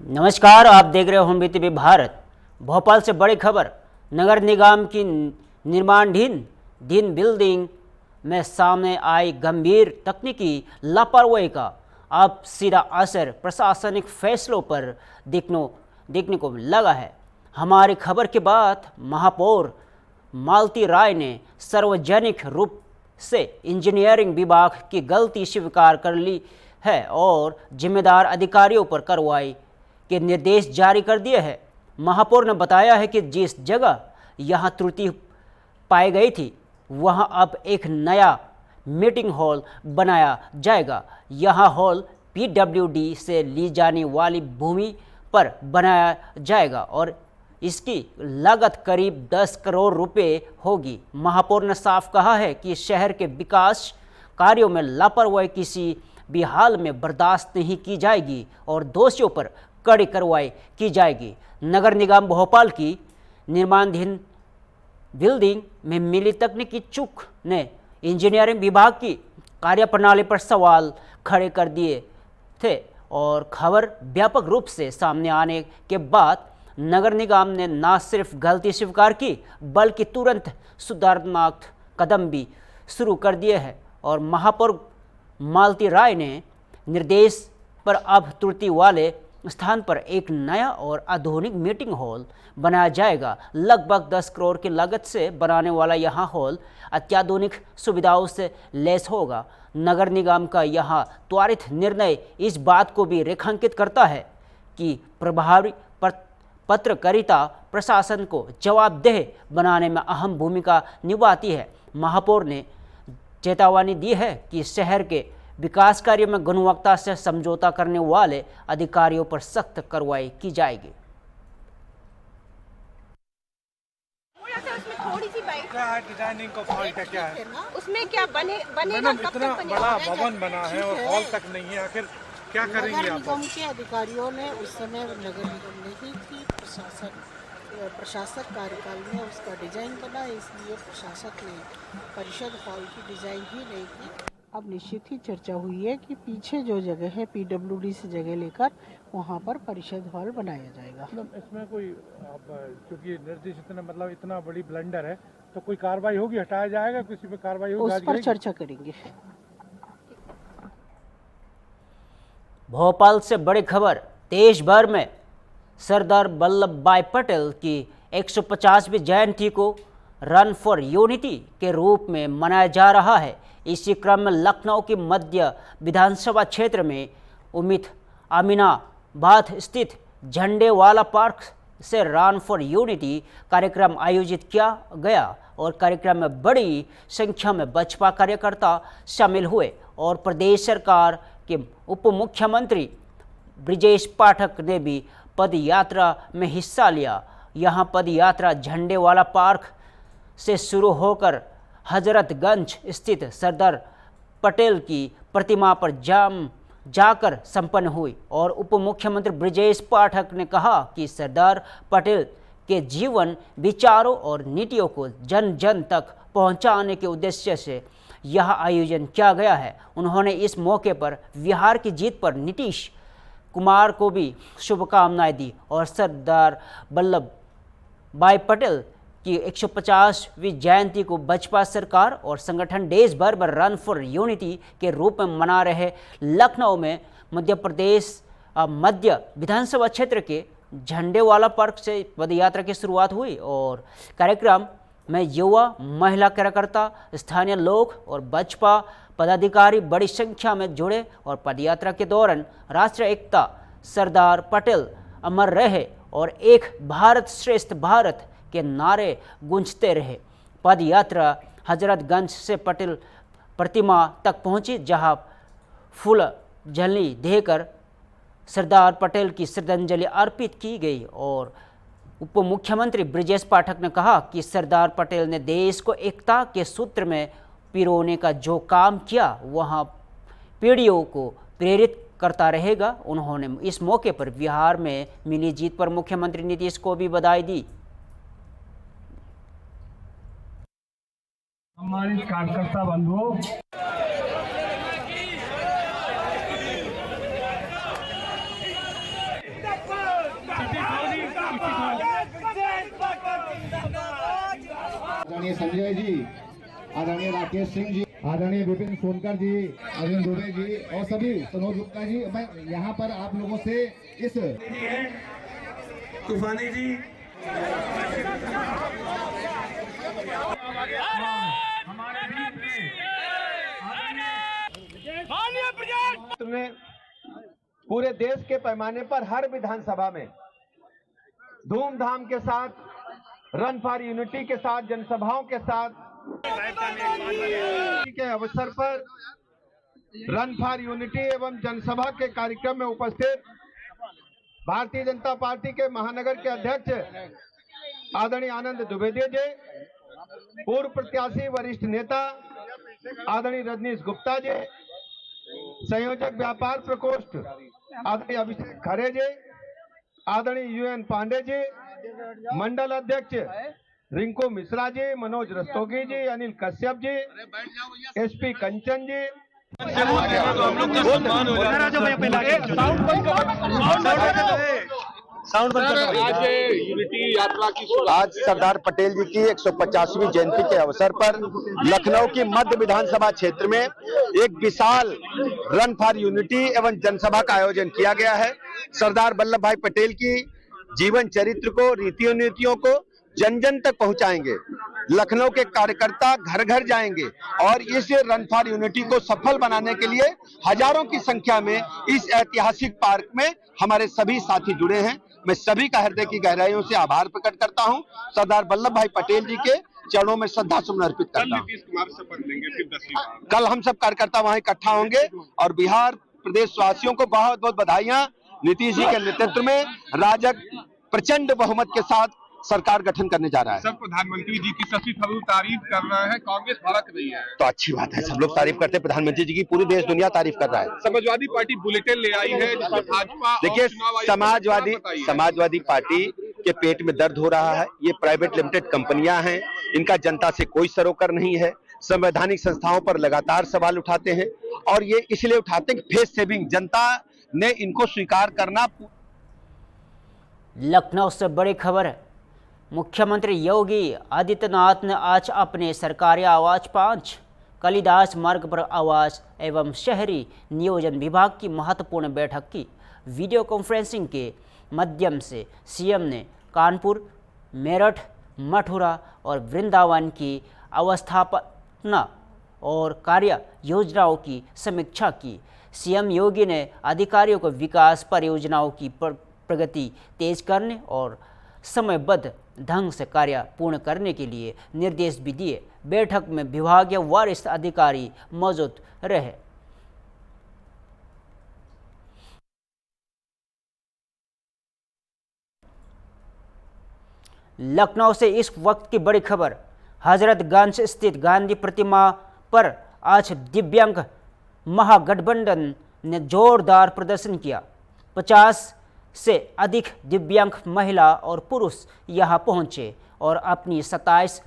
नमस्कार, आप देख रहे हो हम बीटीवी भारत। भोपाल से बड़ी खबर। नगर निगम की निर्माणाधीन दिन बिल्डिंग में सामने आई गंभीर तकनीकी लापरवाही का अब सीधा असर प्रशासनिक फैसलों पर दिखने को लगा है। हमारी खबर के बाद महापौर मालती राय ने सार्वजनिक रूप से इंजीनियरिंग विभाग की गलती स्वीकार कर ली है और जिम्मेदार अधिकारियों पर कार्रवाई के निर्देश जारी कर दिए हैं। महापौर ने बताया है कि जिस जगह यहां त्रुटि पाई गई थी वहां अब एक नया मीटिंग हॉल बनाया जाएगा। यह हॉल पीडब्ल्यूडी से ली जाने वाली भूमि पर बनाया जाएगा और इसकी लागत करीब 10 करोड़ रुपए होगी। महापौर ने साफ कहा है कि शहर के विकास कार्यों में लापरवाही किसी भी हाल में बर्दाश्त नहीं की जाएगी और दोषियों पर कड़ी कार्रवाई की जाएगी। नगर निगम भोपाल की निर्माणाधीन बिल्डिंग में मिली तकनीकी चूक ने इंजीनियरिंग विभाग की कार्यप्रणाली पर सवाल खड़े कर दिए थे और खबर व्यापक रूप से सामने आने के बाद नगर निगम ने न सिर्फ गलती स्वीकार की बल्कि तुरंत सुधारात्मक कदम भी शुरू कर दिए हैं और महापौर मालती राय ने निर्देश पर अब त्रुटि वाले स्थान पर एक नया और आधुनिक मीटिंग हॉल बनाया जाएगा। लगभग 10 करोड़ की लागत से बनाने वाला यह हॉल अत्याधुनिक सुविधाओं से लैस होगा। नगर निगम का यह त्वरित निर्णय इस बात को भी रेखांकित करता है कि प्रभावी पत्रकारिता प्रशासन को जवाबदेह बनाने में अहम भूमिका निभाती है। महापौर ने चेतावनी दी है कि शहर के विकास कार्य में गुणवत्ता से समझौता करने वाले अधिकारियों पर सख्त कार्रवाई की जाएगी। क्या है डिजाइनिंग का फॉल्ट है? क्या है उसमें? क्या बनेगा? मैडम इतना बड़ा भवन बना है और हॉल तक नहीं है, आखिर क्या करेंगे आप? नगर निगम के अधिकारियों ने उस समय नगर निगम ने ही की प्रशासक कार्यकाल में उसका डिजाइन बना, इसलिए प्रशासक ने परिषद हॉल की डिजाइन ही नहीं की। अब निश्चित ही चर्चा हुई है कि पीछे जो जगह है पीडब्ल्यूडी से जगह लेकर वहां पर परिषद हॉल बनाया जाएगा। इसमें कोई क्योंकि निर्देश इतना बड़ी ब्लंडर है तो कोई कार्रवाई होगी, हटाया जाएगा, किसी पे कार्रवाई होगी? उस पर चर्चा करेंगे। भोपाल से बड़ी खबर। देश भर में सरदार वल्लभ भाई पटेल की 150वीं जयंती को रन फॉर यूनिटी के रूप में मनाया जा रहा है। इसी क्रम में लखनऊ की मध्य विधानसभा क्षेत्र में उम्मीद अमीनाबाद स्थित झंडे वाला पार्क से रन फॉर यूनिटी कार्यक्रम आयोजित किया गया और कार्यक्रम में बड़ी संख्या में भाजपा कार्यकर्ता शामिल हुए और प्रदेश सरकार के उप मुख्यमंत्री ब्रिजेश पाठक ने भी पद यात्रा में हिस्सा लिया। यहां पद यात्रा झंडे वाला पार्क से शुरू होकर हजरतगंज स्थित सरदार पटेल की प्रतिमा पर जाकर संपन्न हुई और उप मुख्यमंत्री ब्रिजेश पाठक ने कहा कि सरदार पटेल के जीवन, विचारों और नीतियों को जन जन तक पहुंचाने के उद्देश्य से यह आयोजन किया गया है। उन्होंने इस मौके पर बिहार की जीत पर नीतीश कुमार को भी शुभकामनाएं दी और सरदार वल्लभ भाई पटेल की 150वीं जयंती को भाजपा सरकार और संगठन देश भर में रन फॉर यूनिटी के रूप में मना रहे। लखनऊ में मध्य प्रदेश मध्य विधानसभा क्षेत्र के झंडे वाला पार्क से पदयात्रा की शुरुआत हुई और कार्यक्रम में युवा, महिला कार्यकर्ता, स्थानीय लोग और भाजपा पदाधिकारी बड़ी संख्या में जुड़े और पदयात्रा के दौरान राष्ट्रीय एकता, सरदार पटेल अमर रहे और एक भारत श्रेष्ठ भारत के नारे गूंजते रहे। पद यात्रा हजरतगंज से पटेल प्रतिमा तक पहुंची, जहां फूलझली देकर सरदार पटेल की श्रद्धांजलि अर्पित की गई और उप मुख्यमंत्री ब्रिजेश पाठक ने कहा कि सरदार पटेल ने देश को एकता के सूत्र में पिरोने का जो काम किया वह पीढ़ियों को प्रेरित करता रहेगा। उन्होंने इस मौके पर बिहार में मिली जीत पर मुख्यमंत्री नीतीश को भी बधाई दी। हमारे कार्यकर्ता बंधुओं, आदरणीय संजय जी, आदरणीय राकेश सिंह जी, आदरणीय विपिन सोनकर जी, अरविंद दुबे जी और सभी सनोज गुप्ता जी, मैं यहाँ पर आप लोगों से इस तूफानी जी, ने पूरे देश के पैमाने पर हर विधानसभा में धूमधाम के साथ रन फॉर यूनिटी के साथ जनसभाओं के साथ के अवसर पर रन फॉर यूनिटी एवं जनसभा के कार्यक्रम में उपस्थित भारतीय जनता पार्टी के महानगर के अध्यक्ष आदरणीय आनंद द्विवेदी जी, पूर्व प्रत्याशी वरिष्ठ नेता आदरणीय रजनीश गुप्ता जी, संयोजक व्यापार प्रकोष्ठ आदरणीय अभिषेक खरे जी, आदरणीय यूएन पांडे जी, मंडल अध्यक्ष रिंकू मिश्रा जी, मनोज रस्तोगी जी, अनिल कश्यप जी, एसपी कंचन जी, आज सरदार पटेल जी की 150वीं जयंती के अवसर पर लखनऊ की मध्य विधानसभा क्षेत्र में एक विशाल रन फॉर यूनिटी एवं जनसभा का आयोजन किया गया है। सरदार वल्लभ भाई पटेल की जीवन चरित्र को, रीतियों नीतियों को जन जन तक पहुंचाएंगे। लखनऊ के कार्यकर्ता घर घर जाएंगे और इस रन फॉर यूनिटी को सफल बनाने के लिए हजारों की संख्या में इस ऐतिहासिक पार्क में हमारे सभी साथी जुड़े हैं। मैं सभी का हृदय की गहराइयों से आभार प्रकट करता हूं। सरदार वल्लभ भाई पटेल जी के चरणों में श्रद्धा सुमन अर्पित करता हूं। कल हम सब कार्यकर्ता वहां इकट्ठा होंगे और बिहार प्रदेश वासियों को बहुत बहुत बधाइयां। नीतीश जी के नेतृत्व में राजग प्रचंड बहुमत के साथ सरकार गठन करने जा रहा है। सब प्रधानमंत्री जी की शशि थरूर तारीफ कर रहे हैं, कांग्रेस भड़क रही है। तो अच्छी बात है, सब लोग तारीफ करते हैं प्रधानमंत्री जी की, पूरी देश दुनिया तारीफ कर रहा है। समाजवादी पार्टी बुलेटिन ले आई है जिसमें भाजपा देखिए, समाजवादी पार्टी के पेट में दर्द हो रहा है। ये प्राइवेट लिमिटेड कंपनियां हैं, इनका जनता से कोई सरोकार नहीं है। संवैधानिक संस्थाओं पर लगातार सवाल उठाते हैं और ये इसलिए उठाते हैं कि फेस सेविंग जनता ने इनको स्वीकार करना। लखनऊ से बड़ी खबर है। मुख्यमंत्री योगी आदित्यनाथ ने आज अपने सरकारी आवास 5 कालिदास मार्ग पर आवास एवं शहरी नियोजन विभाग की महत्वपूर्ण बैठक की। वीडियो कॉन्फ्रेंसिंग के माध्यम से सीएम ने कानपुर, मेरठ, मथुरा और वृंदावन की अवस्थापना और कार्य योजनाओं की समीक्षा की। सीएम योगी ने अधिकारियों को विकास परियोजनाओं की प्रगति तेज करने और समयबद्ध ढंग से कार्य पूर्ण करने के लिए निर्देश भी दिए। बैठक में विभागीय वरिष्ठ अधिकारी मौजूद रहे। लखनऊ से इस वक्त की बड़ी खबर। हजरतगंज स्थित गांधी प्रतिमा पर आज दिव्यांग महागठबंधन ने जोरदार प्रदर्शन किया। 50 से अधिक दिव्यांग महिला और पुरुष यहां पहुंचे और अपनी 27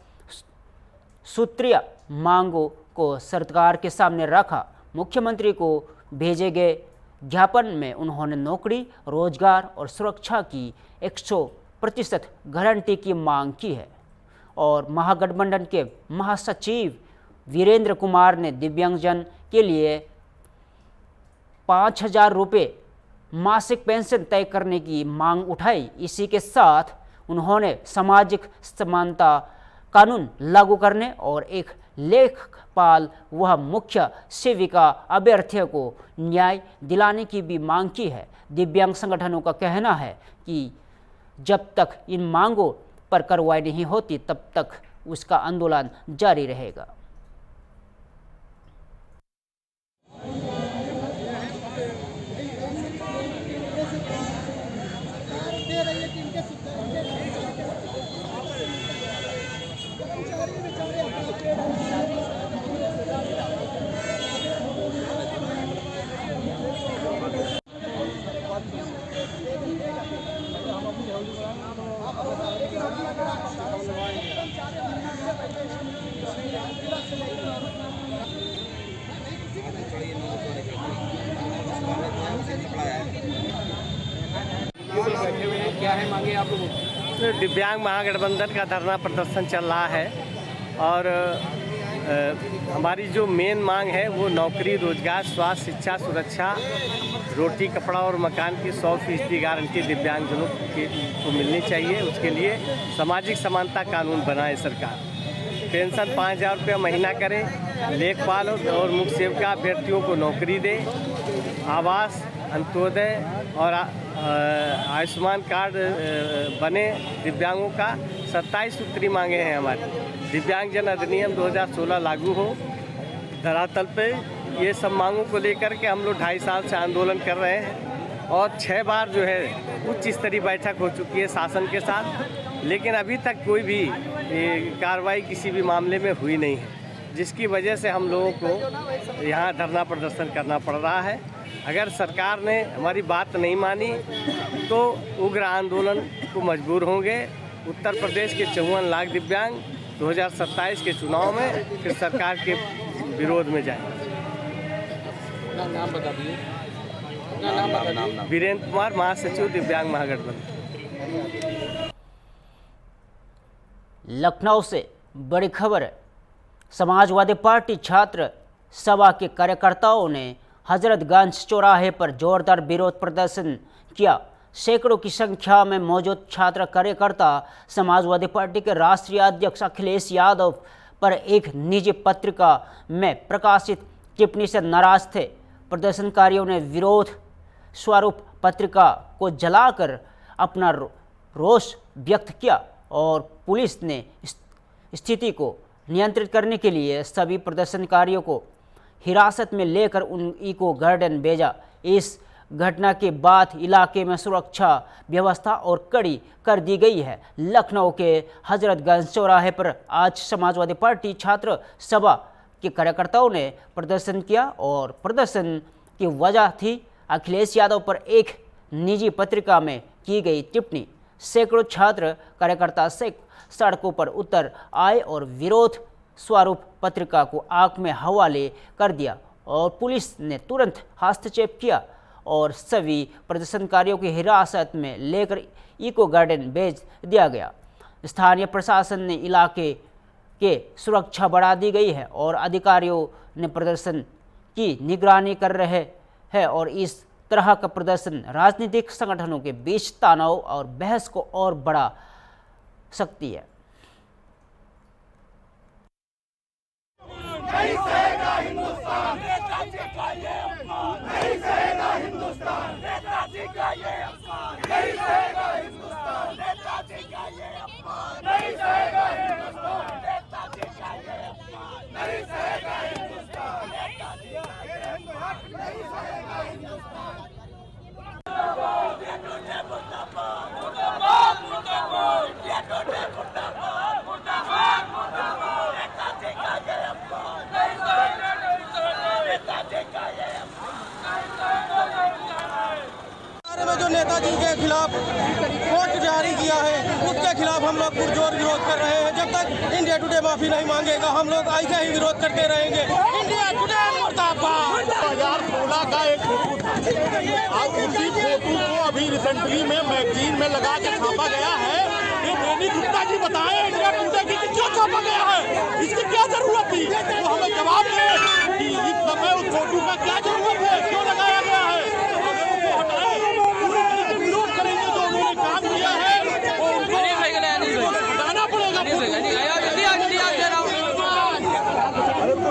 सूत्रीय मांगों को सरकार के सामने रखा। मुख्यमंत्री को भेजे गए ज्ञापन में उन्होंने नौकरी, रोजगार और सुरक्षा की 100% गारंटी की मांग की है। और महागठबंधन के महासचिव वीरेंद्र कुमार ने दिव्यांगजन के लिए 5,000 रुपये मासिक पेंशन तय करने की मांग उठाई। इसी के साथ उन्होंने सामाजिक समानता कानून लागू करने और एक लेखपाल व मुख्य सेविका अभ्यर्थियों को न्याय दिलाने की भी मांग की है। दिव्यांग संगठनों का कहना है कि जब तक इन मांगों पर कार्रवाई नहीं होती तब तक उसका आंदोलन जारी रहेगा। क्या है मांगे आप लोगों? दिव्यांग महागठबंधन का धरना प्रदर्शन चल रहा है और हमारी जो मेन मांग है वो नौकरी, रोजगार, स्वास्थ्य, शिक्षा, सुरक्षा, रोटी, कपड़ा और मकान की 100% गारंटी दिव्यांगजनों को मिलनी चाहिए। उसके लिए सामाजिक समानता कानून बनाए सरकार। पेंशन 5,000 रुपया महीना करे, लेखपाल और मुख्य सेविका अभ्यर्थियों को नौकरी दे, आवास, अंत्योदय और आयुष्मान कार्ड बने दिव्यांगों का। 27 सूत्री मांगे हैं हमारी। दिव्यांगजन अधिनियम 2016 लागू हो धरातल पे। ये सब मांगों को लेकर के हम लोग 2.5 साल से आंदोलन कर रहे हैं और 6 बार जो है उच्च स्तरीय बैठक हो चुकी है शासन के साथ, लेकिन अभी तक कोई भी कार्रवाई किसी भी मामले में हुई नहीं है, जिसकी वजह से हम लोगों को यहाँ धरना प्रदर्शन करना पड़ रहा है। अगर सरकार ने हमारी बात नहीं मानी तो उग्र आंदोलन को मजबूर होंगे। उत्तर प्रदेश के 54 लाख दिव्यांग 2027 के चुनाव में फिर सरकार के विरोध में जाएंगे। नाम बता दिए। वीरेंद्र कुमार, महासचिव दिव्यांग महागठबंधन। लखनऊ से बड़ी खबर है। समाजवादी पार्टी छात्र सभा के कार्यकर्ताओं ने हजरतगंज चौराहे पर जोरदार विरोध प्रदर्शन किया। सैकड़ों की संख्या में मौजूद छात्र कार्यकर्ता समाजवादी पार्टी के राष्ट्रीय अध्यक्ष अखिलेश यादव पर एक निजी पत्रिका में प्रकाशित टिप्पणी से नाराज थे। प्रदर्शनकारियों ने विरोध स्वरूप पत्रिका को जलाकर अपना रोष व्यक्त किया और पुलिस ने स्थिति को नियंत्रित करने के लिए सभी प्रदर्शनकारियों को हिरासत में लेकर उन इको गार्डन भेजा। इस घटना के बाद इलाके में सुरक्षा व्यवस्था और कड़ी कर दी गई है। लखनऊ के हजरतगंज चौराहे पर आज समाजवादी पार्टी छात्र सभा के कार्यकर्ताओं ने प्रदर्शन किया और प्रदर्शन की वजह थी अखिलेश यादव पर एक निजी पत्रिका में की गई टिप्पणी। सैकड़ों छात्र कार्यकर्ता सड़कों पर उतर आए और विरोध स्वरूप पत्रिका को आग में हवाले कर दिया और पुलिस ने तुरंत हस्तक्षेप किया और सभी प्रदर्शनकारियों की हिरासत में लेकर इको गार्डन भेज दिया गया। स्थानीय प्रशासन ने इलाके के सुरक्षा बढ़ा दी गई है और अधिकारियों ने प्रदर्शन की निगरानी कर रहे हैं और इस तरह का प्रदर्शन राजनीतिक संगठनों के बीच तनाव और बहस को और बढ़ा सकती है। नहीं सहेगा हिंदुस्तान, नेताजी का ये अपमान, नहीं सहेगा हिंदुस्तान, नेताजी का ये अपमान, नहीं सहेगा हिंदुस्तान, नेताजी का ये अपमान, नहीं सहेगा हिंदुस्तान, नेताजी का ये अपमान, नहीं सहेगा हिंदुस्तान, नेताजी का ये अपमान, नहीं सहेगा हिंदुस्तान। मुर्दाबाद, मुर्दाबाद, मुर्दाबाद, ये टोटे मुर्दाबाद, मुर्दाबाद, मुर्दाबाद, नेताजी का ये अपमान, नहीं सहेगा हिंदुस्तान, नेताजी का ये में जो नेताजी के खिलाफ कोर्ट जारी किया है उसके खिलाफ हम लोग पुरजोर विरोध कर रहे हैं। जब तक इंडिया टुडे माफी नहीं मांगेगा हम लोग ऐसे ही विरोध करते रहेंगे। इंडिया टुडे मुर्दाबाद। 2016 का एक फोटो था और उसी फोटो को अभी रिसेंटली में मैगजीन में लगा के छापा गया है। ये बेनी गुप्ता जी बताएं इंडिया टुडे की क्यों छापा गया है, इसकी क्या जरूरत थी, वो हमें जवाब दें कि इस समय उस फोटो का क्या जरूरत है, क्यों लगाया गया है। अगर उसको हटाए पूरे तरह से विरोध करेंगे जो उन्होंने काम किया है वो उनको हटाना पड़ेगा।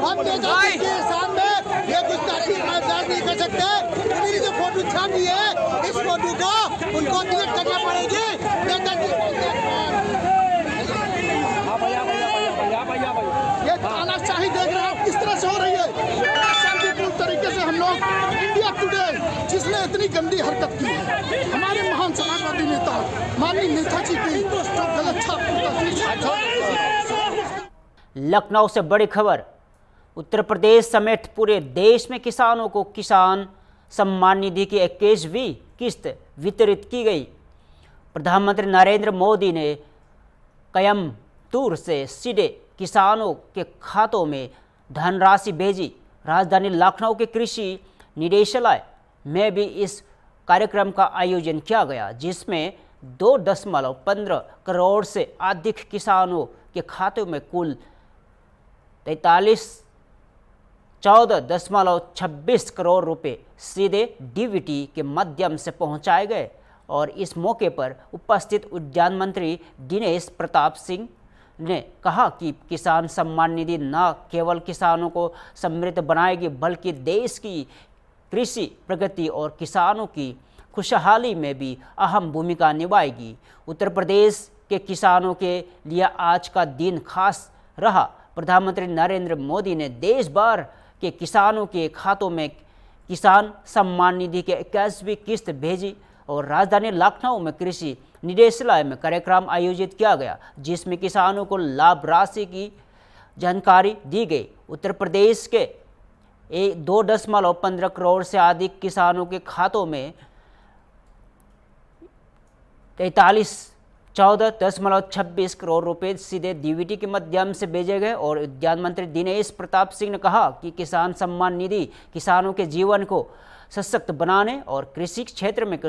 हम नेताजी के सामने ये गुस्ताखी बर्दाश्त नहीं कर सकते। उन्होंने जो फोटो छापी है इस फोटो को उनको डिलीट करना पड़ेगी। ये तानाशाही देख रहे हो किस तरह से हो रही है। शांतिपूर्ण तरीके से हम लोग इंडिया टुडे जिसने इतनी गंदी हरकत की है हमारे महान समाजवादी नेता माननीय नेताजी की जो गलत लखनऊ से बड़ी खबर। उत्तर प्रदेश समेत पूरे देश में किसानों को किसान सम्मान निधि की 21वीं किस्त वितरित की गई। प्रधानमंत्री नरेंद्र मोदी ने कोयम्बटूर से सीधे किसानों के खातों में धनराशि भेजी। राजधानी लखनऊ के कृषि निदेशालय में भी इस कार्यक्रम का आयोजन किया गया, जिसमें 2.15 करोड़ से अधिक किसानों के खातों में कुल 14.26 करोड़ रुपए सीधे डीबीटी के माध्यम से पहुंचाए गए। और इस मौके पर उपस्थित उद्यान मंत्री दिनेश प्रताप सिंह ने कहा कि किसान सम्मान निधि न केवल किसानों को समृद्ध बनाएगी बल्कि देश की कृषि प्रगति और किसानों की खुशहाली में भी अहम भूमिका निभाएगी। उत्तर प्रदेश के किसानों के लिए आज का दिन खास रहा। प्रधानमंत्री नरेंद्र मोदी ने देश भर के किसानों के खातों में किसान सम्मान निधि के 21वीं किस्त भेजी और राजधानी लखनऊ में कृषि निदेशालय में कार्यक्रम आयोजित किया गया, जिसमें किसानों को लाभ राशि की जानकारी दी गई। उत्तर प्रदेश के 2.15 करोड़ से अधिक किसानों के खातों में 14.26 करोड़ रुपए सीधे डीबीटी के माध्यम से भेजे गए। और उद्यान मंत्री दिनेश प्रताप सिंह ने कहा कि किसान सम्मान निधि किसानों के जीवन को सशक्त बनाने और कृषि क्षेत्र में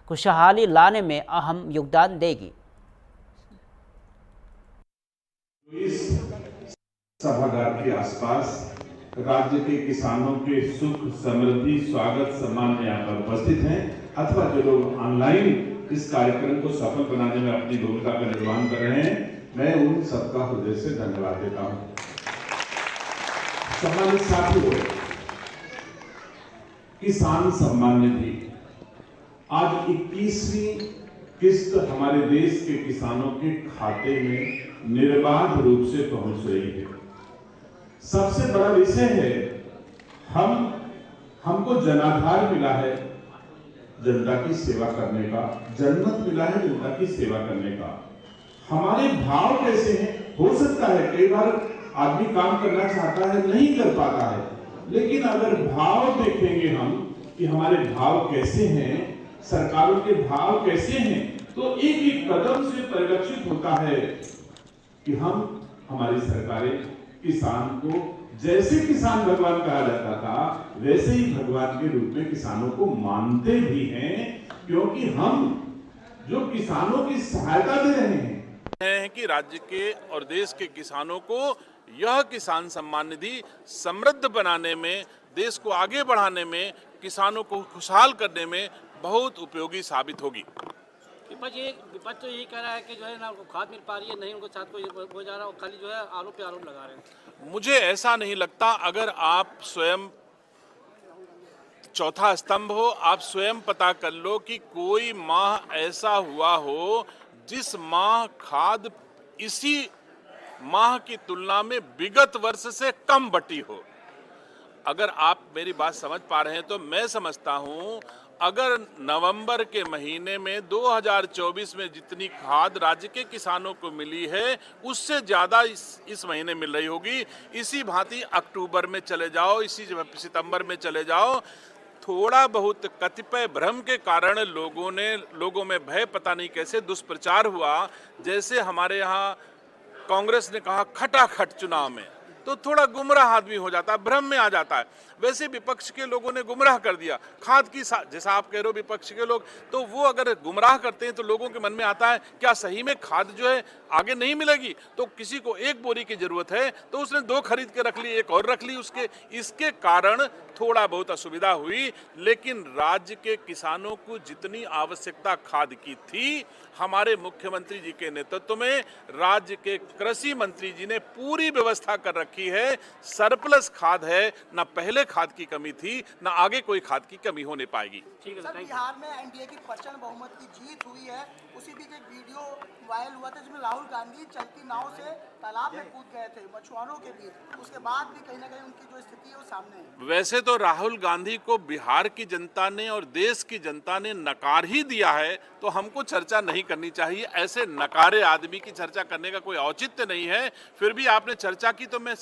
खुशहाली लाने में अहम योगदान देगी। इस सभागार के आसपास राज्य के किसानों के सुख समृद्धि स्वागत सम्मान में यहाँ पर उपस्थित हैं अथवा जो लोग ऑनलाइन इस कार्यक्रम को सफल बनाने में अपनी भूमिका का निर्वहन कर रहे हैं, मैं उन सबका हृदय से धन्यवाद देता हूं। सम्मानित साथियों, किसान सम्मान निधि आज 21वीं किस्त हमारे देश के किसानों के खाते में निर्बाध रूप से पहुंच रही है। सबसे बड़ा विषय है हमको जनाधार मिला है जनता की सेवा करने का, जनमत मिला है जनता की सेवा करने का। हमारे भाव कैसे हैं? हो सकता है कई बार आदमी काम करना चाहता है नहीं कर पाता है, लेकिन अगर भाव देखेंगे हम कि हमारे भाव कैसे हैं, सरकारों के भाव कैसे हैं, तो एक एक कदम से परिलक्षित होता है कि हमारी सरकारें किसान को जैसे किसान भगवान कहा जाता था वैसे ही भगवान के रूप में किसानों को मानते भी हैं, क्योंकि हम जो किसानों की सहायता दे रहे हैं कि राज्य के और देश के किसानों को यह किसान सम्मान निधि समृद्ध बनाने में, देश को आगे बढ़ाने में, किसानों को खुशहाल करने में बहुत उपयोगी साबित होगी। विपक्ष तो यही कह रहा है कि जो है ना उनको खाद मिल पा रही है, नहीं उनको साथ कोई हो जा रहा है, खाली जो है आरोप पे आरोप लगा रहे हैं। मुझे ऐसा नहीं लगता। अगर आप स्वयं चौथा स्तंभ हो, आप स्वयं पता कर लो कि कोई माह ऐसा हुआ हो जिस माह खाद इसी माह की तुलना में विगत वर्ष से कम बटी हो। अगर आप मेरी बात समझ पा रहे हैं तो मैं समझता हूं अगर नवंबर के महीने में 2024 में जितनी खाद राज्य के किसानों को मिली है उससे ज़्यादा इस महीने मिल रही होगी। इसी भांति अक्टूबर में चले जाओ, इसी सितंबर में चले जाओ। थोड़ा बहुत कतिपय भ्रम के कारण लोगों में भय पता नहीं कैसे दुष्प्रचार हुआ। जैसे हमारे यहाँ कांग्रेस ने कहा खटाखट चुनाव में, तो थोड़ा गुमराह आदमी हो जाता है, भ्रम में आ जाता है। वैसे विपक्ष के लोगों ने गुमराह कर दिया खाद की, जैसा आप कह रहे हो विपक्ष के लोग, तो वो अगर गुमराह करते हैं तो लोगों के मन में आता है क्या सही में खाद जो है आगे नहीं मिलेगी, तो किसी को एक बोरी की जरूरत है तो उसने 2 खरीद के रख ली, एक और रख ली इसके कारण थोड़ा बहुत असुविधा हुई। लेकिन राज्य के किसानों को जितनी आवश्यकता खाद की थी, हमारे मुख्यमंत्री जी के नेतृत्व में राज्य के कृषि मंत्री जी ने पूरी व्यवस्था कर रखी है। सरप्लस खाद है, ना पहले खाद की कमी थी, ना आगे कोई खाद की कमी होने पाएगी। सर, बिहार में एनडीए की प्रचंड बहुमत की जीत हुई है। उसी बीच एक वीडियो वायरल हुआ था जिसमें राहुल गांधी चलती नाव से तालाब में कूद गए थे मछुआरों के बीच। उसके बाद भी कहीं ना कहीं उनकी जो स्थिति है वो सामने है। वैसे तो राहुल गांधी को बिहार की जनता ने और देश की जनता ने नकार ही दिया है, तो हमको चर्चा नहीं करनी चाहिए। ऐसे नकारे आदमी की चर्चा करने का कोई औचित्य नहीं है। फिर भी आपने चर्चा की तो मैं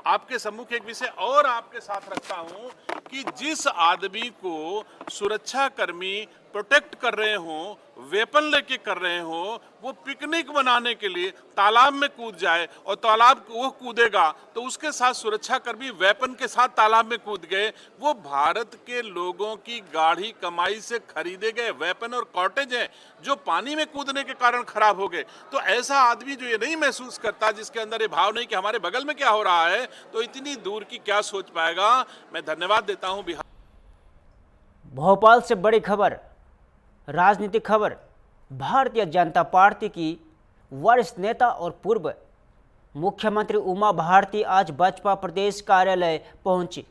आपके सम्मुख एक विषय और आपके साथ रखता हूं कि जिस आदमी को सुरक्षा कर्मी प्रोटेक्ट कर रहे हों, वेपन लेके कर रहे हों, वो पिकनिक मनाने के लिए तालाब में कूद जाए और तालाब वो कूदेगा तो उसके साथ सुरक्षाकर्मी वेपन के साथ तालाब में कूद गए। वो भारत के लोगों की गाढ़ी कमाई से खरीदे गए वेपन और कॉटेज हैं जो पानी में कूदने के कारण खराब हो गए। तो ऐसा आदमी जो ये नहीं महसूस करता, जिसके अंदर ये भाव नहीं कि हमारे बगल में क्या हो रहा है, तो इतनी दूर की क्या सोच पाएगा। मैं धन्यवाद देता हूं बिहार। भोपाल से बड़ी खबर, राजनीतिक खबर। भारतीय जनता पार्टी की वरिष्ठ नेता और पूर्व मुख्यमंत्री उमा भारती आज भाजपा प्रदेश कार्यालय पहुंची,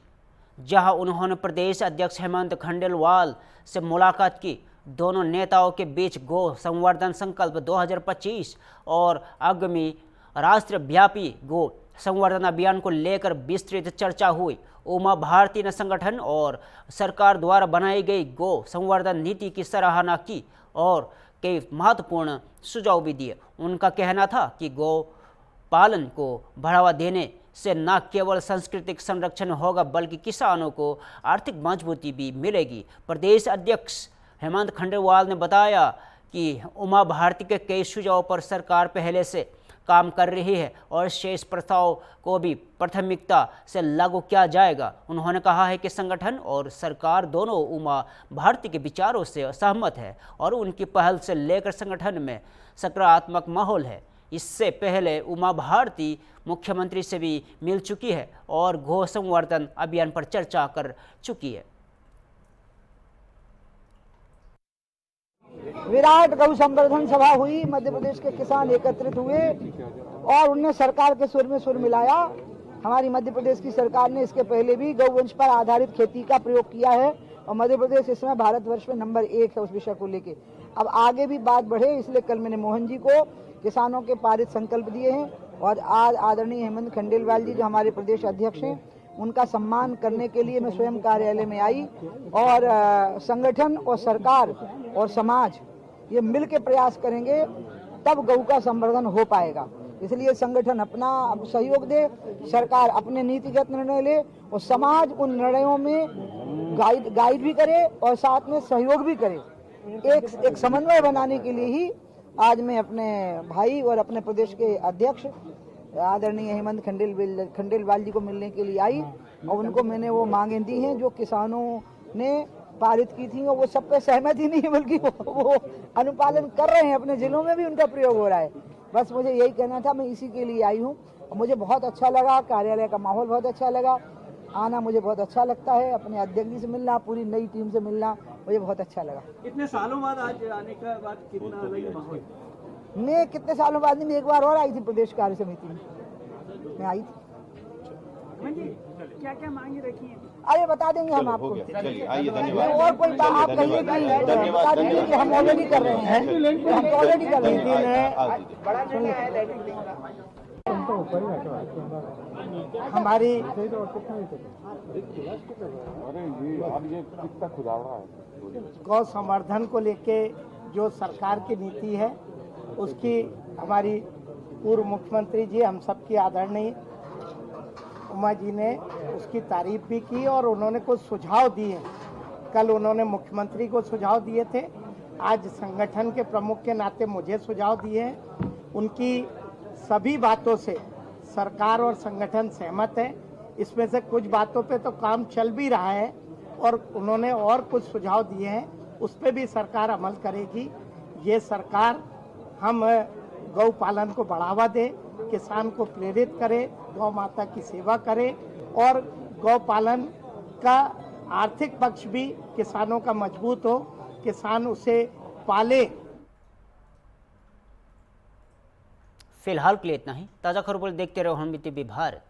जहां उन्होंने प्रदेश अध्यक्ष हेमंत खंडेलवाल से मुलाकात की। दोनों नेताओं के बीच गौ संवर्धन संकल्प 2025 और आगामी राष्ट्रव्यापी गौ संवर्धन अभियान को लेकर विस्तृत चर्चा हुई। उमा भारती ने संगठन और सरकार द्वारा बनाई गई गौ संवर्धन नीति की सराहना की और कई महत्वपूर्ण सुझाव भी दिए। उनका कहना था कि गौ पालन को बढ़ावा देने से न केवल सांस्कृतिक संरक्षण होगा बल्कि किसानों को आर्थिक मजबूती भी मिलेगी। प्रदेश अध्यक्ष हेमंत खंडेलवाल ने बताया कि उमा भारती के कई सुझावों पर सरकार पहले से काम कर रही है और शेष प्रस्ताव को भी प्राथमिकता से लागू किया जाएगा। उन्होंने कहा है कि संगठन और सरकार दोनों उमा भारती के विचारों से सहमत है और उनकी पहल से लेकर संगठन में सकारात्मक माहौल है। इससे पहले उमा भारती मुख्यमंत्री से भी मिल चुकी है और गौ संवर्धन अभियान पर चर्चा कर चुकी है। विराट गौ संवर्धन सभा हुई, मध्य प्रदेश के किसान एकत्रित हुए और उनने सरकार के सुर में सुर मिलाया। हमारी मध्य प्रदेश की सरकार ने इसके पहले भी गौवंश पर आधारित खेती का प्रयोग किया है और मध्य प्रदेश इसमें भारतवर्ष में नंबर 1 है उस विषय को लेके। अब आगे भी बात बढ़े, इसलिए कल मैंने मोहन जी को किसानों के पारित संकल्प दिए हैं और आज आदरणीय हेमंत खंडेलवाल जी जो हमारे प्रदेश अध्यक्ष हैं उनका सम्मान करने के लिए मैं स्वयं कार्यालय में आई और संगठन और सरकार और समाज ये मिल के प्रयास करेंगे तब गौ का संवर्धन हो पाएगा। इसलिए संगठन अपना सहयोग दे, सरकार अपने नीतिगत निर्णय ले और समाज उन निर्णयों में गाइड भी करे और साथ में सहयोग भी करे। एक समन्वय बनाने के लिए ही आज मैं अपने भाई और अपने प्रदेश के अध्यक्ष आदरणीय हेमंत खंडेलवाल जी को मिलने के लिए आई और उनको मैंने वो मांगें दी हैं जो किसानों ने पारित की थी और वो सब पे सहमत ही नहीं है बल्कि वो अनुपालन कर रहे हैं, अपने जिलों में भी उनका प्रयोग हो रहा है। बस मुझे यही कहना था, मैं इसी के लिए आई हूँ और मुझे बहुत अच्छा लगा, कार्यालय का माहौल बहुत अच्छा लगा, आना मुझे बहुत अच्छा लगता है, अपने अध्यक्ष जी से मिलना, पूरी नई टीम से मिलना मुझे बहुत अच्छा लगा। कितने सालों बाद आज आने का बाद कितना अलग माहौल? मैं कितने सालों बाद नहीं, मैं एक बार और आई थी प्रदेश कार्य समिति में, मैं आई थी। क्या क्या मांगे रखी हैं? अरे बता देंगे हम आपको। और कोई बात आप कहिए कि बता दीजिए कि हम ऑलरेडी कर रहे हैं, हम ऑलरेडी कर रहे हैं। हमारी गौ संवर्धन को लेके जो सरकार की नीति है उसकी हमारी पूर्व मुख्यमंत्री जी हम सबकी आदरणीय उमा जी ने उसकी तारीफ भी की और उन्होंने कुछ सुझाव दिए। कल उन्होंने मुख्यमंत्री को सुझाव दिए थे, आज संगठन के प्रमुख के नाते मुझे सुझाव दिए हैं। उनकी सभी बातों से सरकार और संगठन सहमत है। इसमें से कुछ बातों पे तो काम चल भी रहा है और उन्होंने और कुछ सुझाव दिए हैं, उस पर भी सरकार अमल करेगी। ये सरकार हम गौ पालन को बढ़ावा दे, किसान को प्रेरित करे, गौ माता की सेवा करे और गौ पालन का आर्थिक पक्ष भी किसानों का मजबूत हो, किसान उसे पाले। फिलहाल के लिए इतना ही। ताज़ा खबरों देखते रहो हम टीवी भारत।